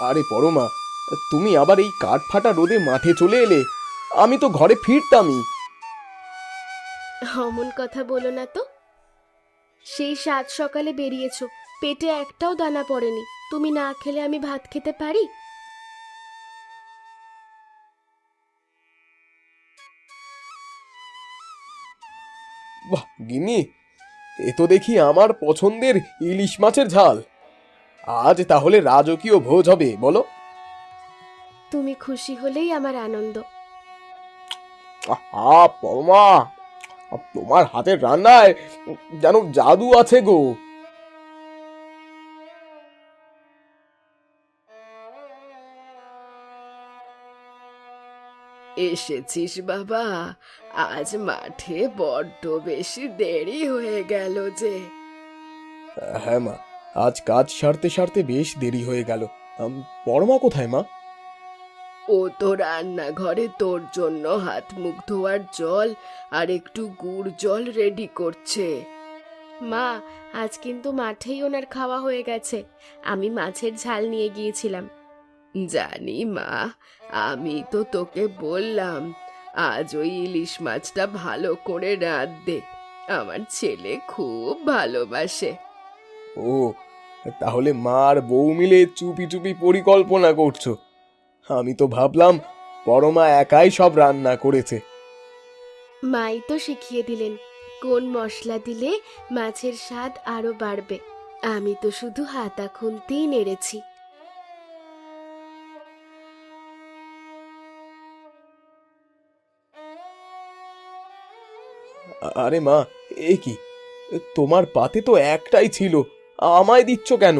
আরে পরমা, তুমি আবার এই কাঠ ফাটা রোদে মাঠে চলে এলে? আমি তো ঘরে ফিরতামই। অমন কথা বলো না তো। সেই সাত সকালে বেরিয়েছো, পেটে একটাও দানা পড়েনি। তুমি না খেলে আমি ভাত খেতে পারি? বাহ গিন্নি, এ তো দেখি আমার পছন্দের ইলিশ মাছের ঝাল। আজ তাহলে রাজকীয় ভোজ হবে বলো। তুমি খুশি হলেই আমার আনন্দ। আহা পরমা, তোমার হাতের রান্নায় যেন জাদু আছে গো। এসেছিস বাবা? আজ মাঠে বড্ড বেশি দেরি হয়ে গেল যে। হ্যাঁ মা, আজ কাজ সারতে সারতে বেশ দেরি হয়ে গেল। পরমা কোথায় মা? ও তো রান্নাঘরে তোর জন্য হাত মুখ ধোয়ার জল আর একটু গুড় জল রেডি করছে। মা, আজ কিন্তু মাঠেই ওনার খাওয়া হয়ে গেছে। আমি মাছের ঝাল নিয়ে গিয়েছিলাম। জানি মা, আমি তো তোকে বললাম আজ ওই ইলিশ মাছটা ভালো করে রাঁধতে। আমার ছেলে খুব ভালোবাসে। ও, তাহলে মা আর বউ মিলে চুপি চুপি পরিকল্পনা করছো। আমি তো ভাবলাম পরমা একাই সব রান্না করেছে। মাই তো শিখিয়ে দিলেন কোন মশলা দিলে মাছের স্বাদ আরো বাড়বে। আমি তো শুধু হাতা খুন্তিই নেড়েছি। আরে মা, এ কি, তোমার পাতে তো একটাই ছিল, আমায় দিচ্ছ কেন?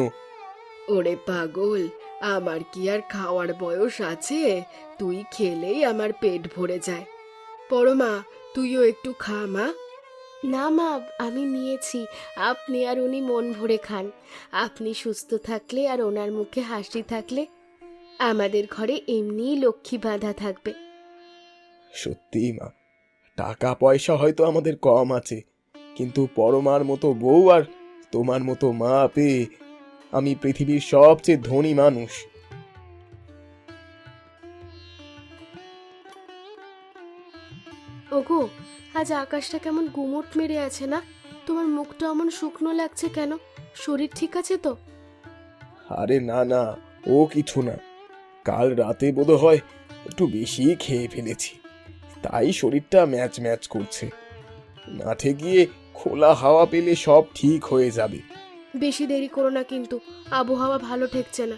ওরে পাগল, আমার কি আর খাওয়ার বয়স আছে? তুই খেলেই আমার পেট ভরে যায়। পরমা, তুইও একটু খা মা। না মা, আমি নিয়েছি। আপনি আর উনি মন ভরে খান। আপনি সুস্থ থাকলে আর ওনার মুখে হাসি থাকলে আমাদের ঘরে এমনিই লক্ষ্মী বাঁধা থাকবে। সত্যি মা, টাকা পয়সা হয়তো আমাদের কম আছে, কিন্তু পরমার মতো বউ আর তোমার মতো মা পেয়ে আমি পৃথিবীর সবচেয়ে ধনী মানুষ। ওগো, আজ আকাশটা কেমন গুমোট মেরে আছে না? তোমার মুখটা এমন শুকনো লাগছে কেন? শরীর ঠিক আছে তো? আরে না না, ও কিছু না। কাল রাতে বোধহয় একটু বেশি খেয়ে ফেলেছি, তাই শরীরটা ম্যাচ ম্যাচ করছে। মাঠে গিয়ে খোলা হাওয়া পেলে সব ঠিক হয়ে যাবে। বেশি দেরি করো না কিন্তু, আবহাওয়া ভালো ঠেকছে না।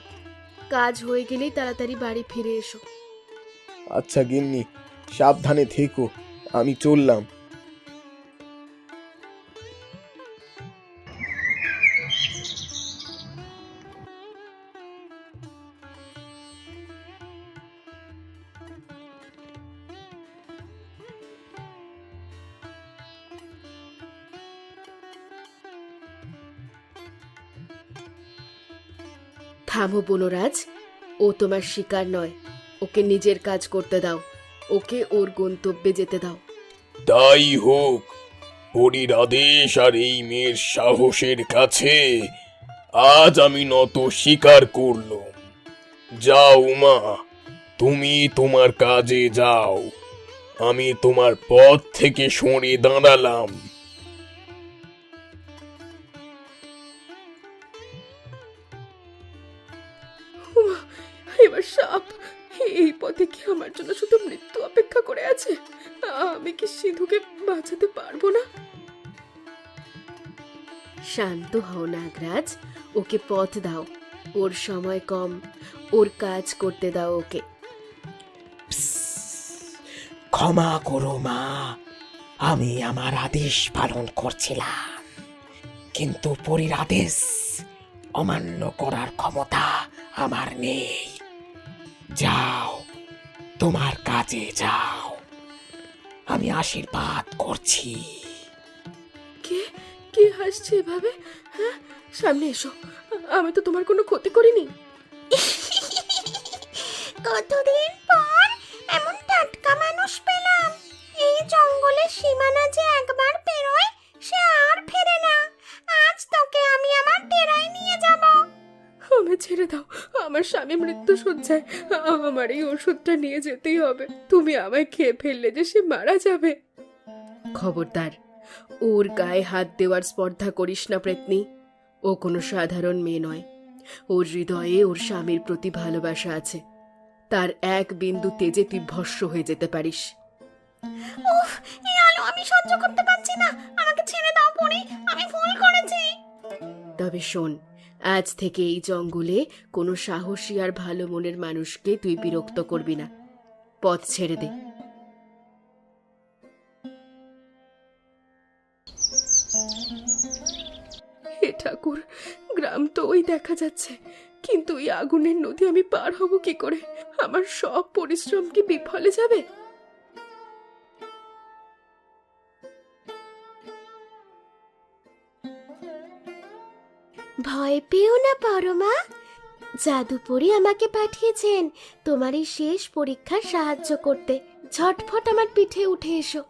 কাজ হয়ে গেলেই তাড়াতাড়ি বাড়ি ফিরে এসো। আচ্ছা গিন্নি, সাবধানে থেকো, আমি চললাম। থামো বনরাজ, ও তোমার শিকার নয়। ওকে নিজের কাজ করতে দাও। ওকে ওর গন্তব্যে যেতে দাও। তাই হোক, হরির আদেশ আর এই মেয়ের সাহসের কাছে আজ আমি নত স্বীকার করলাম। যাও মা, তুমি তোমার কাজে যাও, আমি তোমার পথ থেকে সরে দাঁড়ালাম। উমা, এবার সাপ! এই পথে কি আমার জন্য শুধু মৃত্যু অপেক্ষা করে আছে? আমি কি সিধুকে বাঁচাতে পারবো না? শান্ত হও নাগরাজ, ওকে পথ দাও। ওর সময় কম, ওর কাজ করতে দাও ওকে। ক্ষমা করো মা, আমি আমার আদেশ পালন করছিলাম, কিন্তু পরীর আদেশ অমান্য করার ক্ষমতা আমার নেই। যাও, তোমার কাজে যাও, আমি আশীর্বাদ করছি। কে কে হাসছে এভাবে? হ্যাঁ, সামনে এসো। আমি তো তোমার কোনো ক্ষতি করিনি। কতদিন পর এমন টাটকা মানুষ পেলাম। এই জঙ্গলের সীমানা যে একবার পেরোয় সে আর ফেরে না। আজ তোকে আমি আমার ডেরায় নিয়ে যাব। আমায় ছেড়ে দাও, আমার স্বামী আমি মৃত্যুশয্যায়, আমার এই ওষুধটা নিয়ে যেতেই হবে। তুমি আমায় খেয়ে ফেললে যে সে মারা যাবে। খবরদার, ওর গায়ে হাত দেওয়ার স্পর্ধা করিস না প্রেতনি। ও কোনো সাধারণ মেয়ে নয়। ওর হৃদয়ে ওর স্বামীর প্রতি ভালোবাসা আছে। তার এক বিন্দু তেজে তুই ভস্ম হয়ে যেতে পারিস। উফ, এই আলো আমি সহ্য করতে পারছি না। আমাকে ছেড়ে দাও পরি, আমি ভুল করেছি। তবে শোন, আজ থেকে এই জঙ্গলে কোনো সাহসী আর ভালো মনের মানুষকে তুই বিরক্ত করবি না। পথ ছেড়ে দে। হে ঠাকুর, গ্রাম তো ওই দেখা যাচ্ছে, কিন্তু ওই আগুনের নদী আমি পার হব কি করে? আমার সব পরিশ্রম কি বিফলে যাবে? ভয় পেও না পরমা, জাদুপরি আমাকে পাঠিয়েছেন তোমার এই শেষ পরীক্ষার সাহায্য করতে। ঝটফট আমার পিঠে উঠে এসো।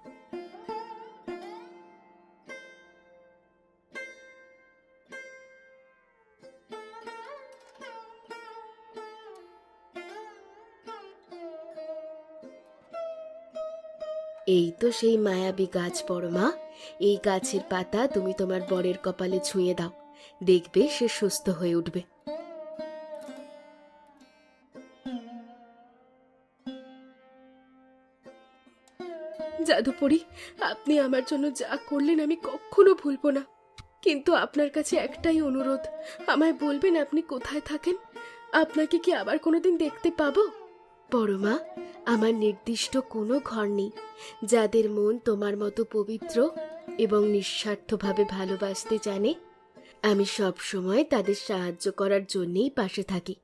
এই তো সেই মায়াবী গাছ পরমা। এই গাছের পাতা তুমি তোমার বরের কপালে ছুঁয়ে দাও, দেখবে সে সুস্থ হয়ে উঠবে। জাদুপরি, আপনি আমার জন্য যা করলেন আমি কখনো ভুলবো না। কিন্তু আপনার কাছে একটাই অনুরোধ, আমায় বলবেন আপনি কোথায় থাকেন? আপনাকে কি আবার কোনোদিন দেখতে পাবো? পরমা, আমার নির্দিষ্ট কোনো ঘর নেই। যাদের মন তোমার মতো পবিত্র এবং নিঃস্বার্থভাবে ভালোবাসতে জানে, আমি সব সময় তাদের সাহায্য করার জন্যেই পাশে থাকি।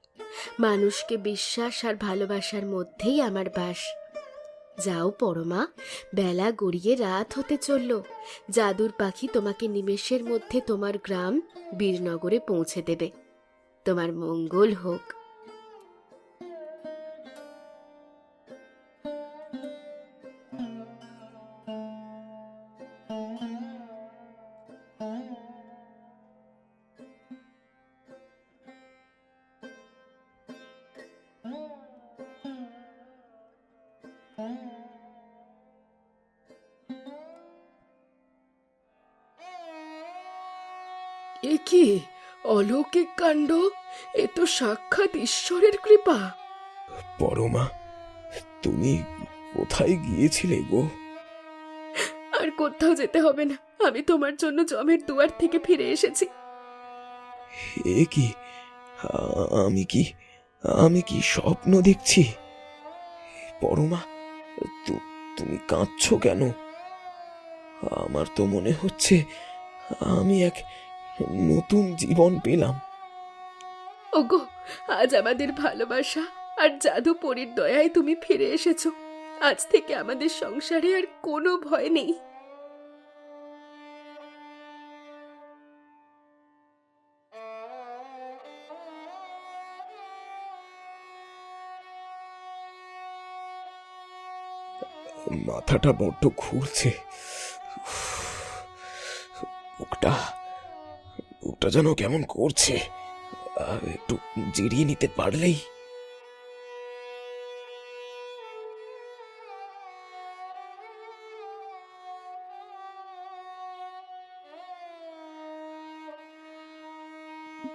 মানুষকে বিশ্বাস আর ভালোবাসার মধ্যেই আমার বাস। যাও পরমা, বেলা গড়িয়ে রাত হতে চলল। জাদুর পাখি তোমাকে নিমেষের মধ্যে তোমার গ্রাম বীরনগরে পৌঁছে দেবে। তোমার মঙ্গল হোক। এ কি অলৌকিক কাণ্ড! এ তো সাক্ষাৎ ঈশ্বরের কৃপা। পরমা, তুমি কোথায় গিয়েছিলে গো? আর কোথাও যেতে হবে না, আমি তোমার জন্য জমের দুয়ার থেকে ফিরে এসেছি। এ কি, আমি কি আমি কি স্বপ্ন দেখছি? পরমা, তুমি কাঁদছো কেন? আমার তো মনে হচ্ছে আমি এক নতুন জীবন পেলাম। ওগো, আজ আমাদের ভালোবাসা আর জাদুপরীর দয়ায় তুমি ফিরে এসেছো। আজ থেকে আমাদের সংসারে আর কোনো ভয় নেই। মাথাটা বড্ড ঘুরছে। বুকটা বুকটা যেন কেমন করছে। একটু জিরিয়ে নিতে পারলেই।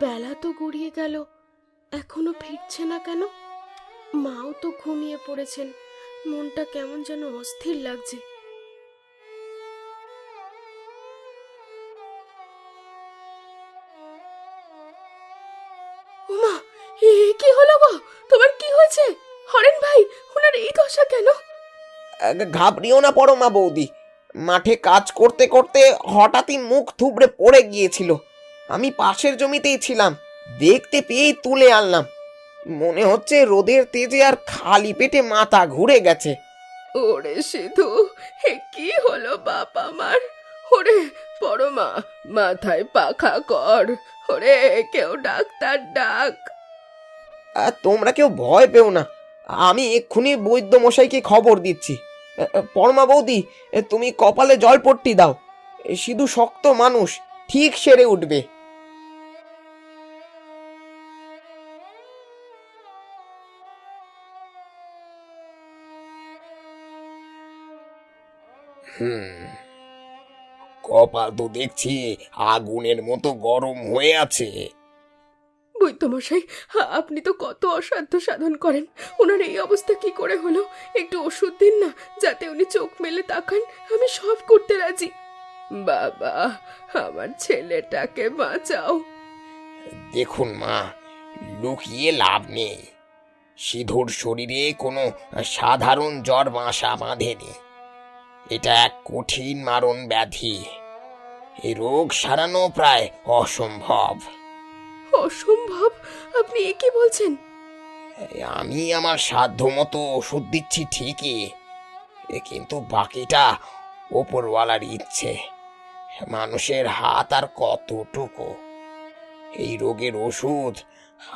বেলা তো গড়িয়ে গেল, এখনো ফিরছে না কেন? মাও তো ঘুমিয়ে পড়েছেন। মনটা কেমন যেন অস্থির লাগছে। ওমা, এ কি হলো গো? তোমার কি হয়েছে? হরেন ভাই, ওনার এই দশা কেন? ঘাবড়িও না পরমা বৌদি, মাঠে কাজ করতে করতে হঠাৎই মুখ থুবড়ে পড়ে গিয়েছিল। আমি পাশের জমিতেই ছিলাম, দেখতে পেয়েই তুলে আনলাম। মনে হচ্ছে রোদের তেজে আর খালি পেটে মাথা ঘুরে গেছে। ওরে সিধু, এ কি হলো বাপ আমার? ওরে পরমা, মাথায় পাখা কর। ওরে, কেউ ডাক্তার ডাক। আর তোমরা কেউ ভয় পেও না, আমি এক্ষুনি বৈদ্য মশাইকে খবর দিচ্ছি। পরমা বৌদি, তুমি কপালে জলপট্টি দাও। সিধু শক্ত মানুষ, ঠিক সেরে উঠবে। কপাল তো দেখছি আগুনের মতো গরম হয়ে আছে। বৈদ্যমশাই, আপনি তো কত অসাধ্য সাধন করেন, ওনার এই অবস্থা কি করে হলো? একটু ওষুধ দিন না, যাতে উনি চোখ মেলে তাকান। আমি সব করতে রাজি। বাবা, আমার ছেলেটাকে বাঁচাও। দেখুন মা, লুকিয়ে লাভ নেই। সিধুর শরীরে কোনো সাধারণ জ্বর বাসা বাঁধেনি। এটা এক কঠিন মারণ ব্যাধি। এই রোগ সারানো প্রায় অসম্ভব। অসম্ভব? আপনি এ কি বলছেন? আমি আমার সাধ্য মতো ওষুধ দিচ্ছি ঠিকই, কিন্তু বাকিটা ওপরওয়ালার ইচ্ছে। মানুষের হাত আর কতটুকু। এই রোগের ওষুধ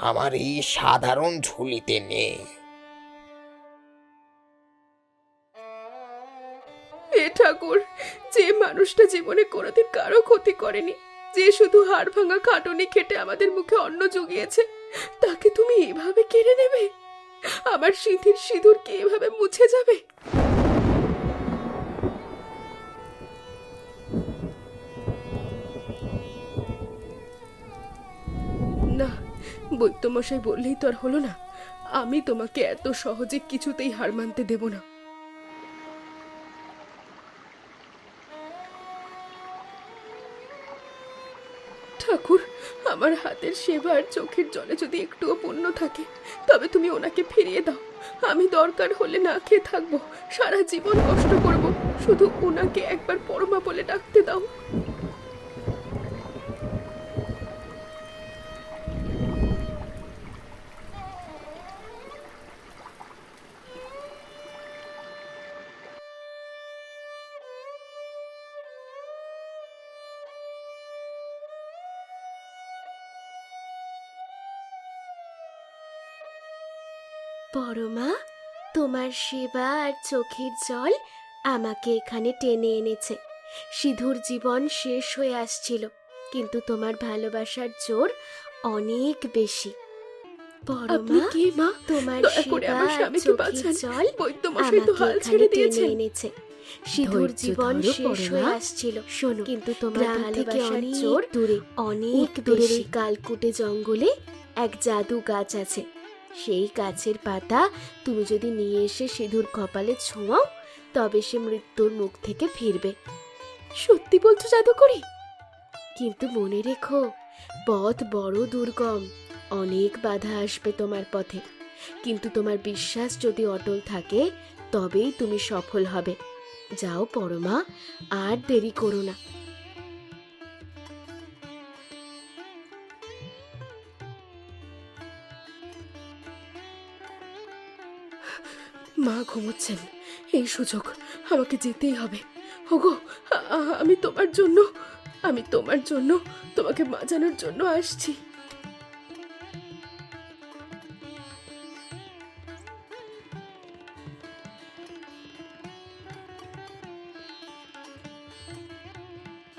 আমার এই সাধারণ ঝুলিতে নেই। হে ঠাকুর, যে মানুষটা জীবনে কোনোদিন কারো ক্ষতি করেনি, যে শুধু হাড় ভাঙা খাটুনি খেটে আমাদের মুখে অন্ন জুগিয়েছে, তাকে তুমি এভাবে কেড়ে নেবে? আমার সিঁথির সিঁদুর কি এভাবে মুছে যাবে? না, বৈদ্যমশাই বললেই তো আর হলো না। আমি তোমাকে এত সহজে কিছুতেই হার মানতে দেব না। ঠাকুর, আমার হাতের সেবা আর চোখের জলে যদি একটুও পুণ্য থাকে, তবে তুমি ওনাকে ফিরিয়ে দাও। আমি দরকার হলে না খেয়ে থাকবো, সারা জীবন কষ্ট করব, শুধু ওনাকে একবার পরমা বলে ডাকতে দাও। পরমা, তোমার সেবা আর চোখের জল আমাকে এখানে টেনে এনেছে। সিধুর জীবন শেষ হয়ে আসছিল, কিন্তু তোমার ভালোবাসার জোর অনেক বেশি। আপনি পরমা, কি মা? তোমার দয়া করে সেবা আমার আর স্বামীকে চোখের বাঁচান। জল বৈদ্যমশাই তো আমাকে হাল এখানে ছেড়ে টেনে দিয়েছেন। এনেছে। সিধুর ধৈর্য জীবন ধরো, শেষ হয়ে পরমা। আসছিল, শোনো, কিন্তু তোমার গ্রাম থেকে ভালোবাসার অনেক জোর দূরে, অনেক দূরের এই কালকুটে জঙ্গলে এক জাদু গাছ আছে। সেই গাছের পাতা তুমি যদি নিয়ে এসে সিধুর কপালে ছোঁয়াও, তবে সে মৃত্যুর মুখ থেকে ফিরবে। সত্যি বলছো জাদুকরি? কিন্তু মনে রেখো, পথ বড় দুর্গম, অনেক বাধা আসবে তোমার পথে, কিন্তু তোমার বিশ্বাস যদি অটল থাকে, তবেই তুমি সফল হবে। যাও পরমা, আর দেরি করো না। মা ঘুমোচ্ছেন, এই সুযোগ আমাকে যেতেই হবে। ওগো, আমি তোমার জন্য তোমাকে বাঁচানোর জন্য আসছি।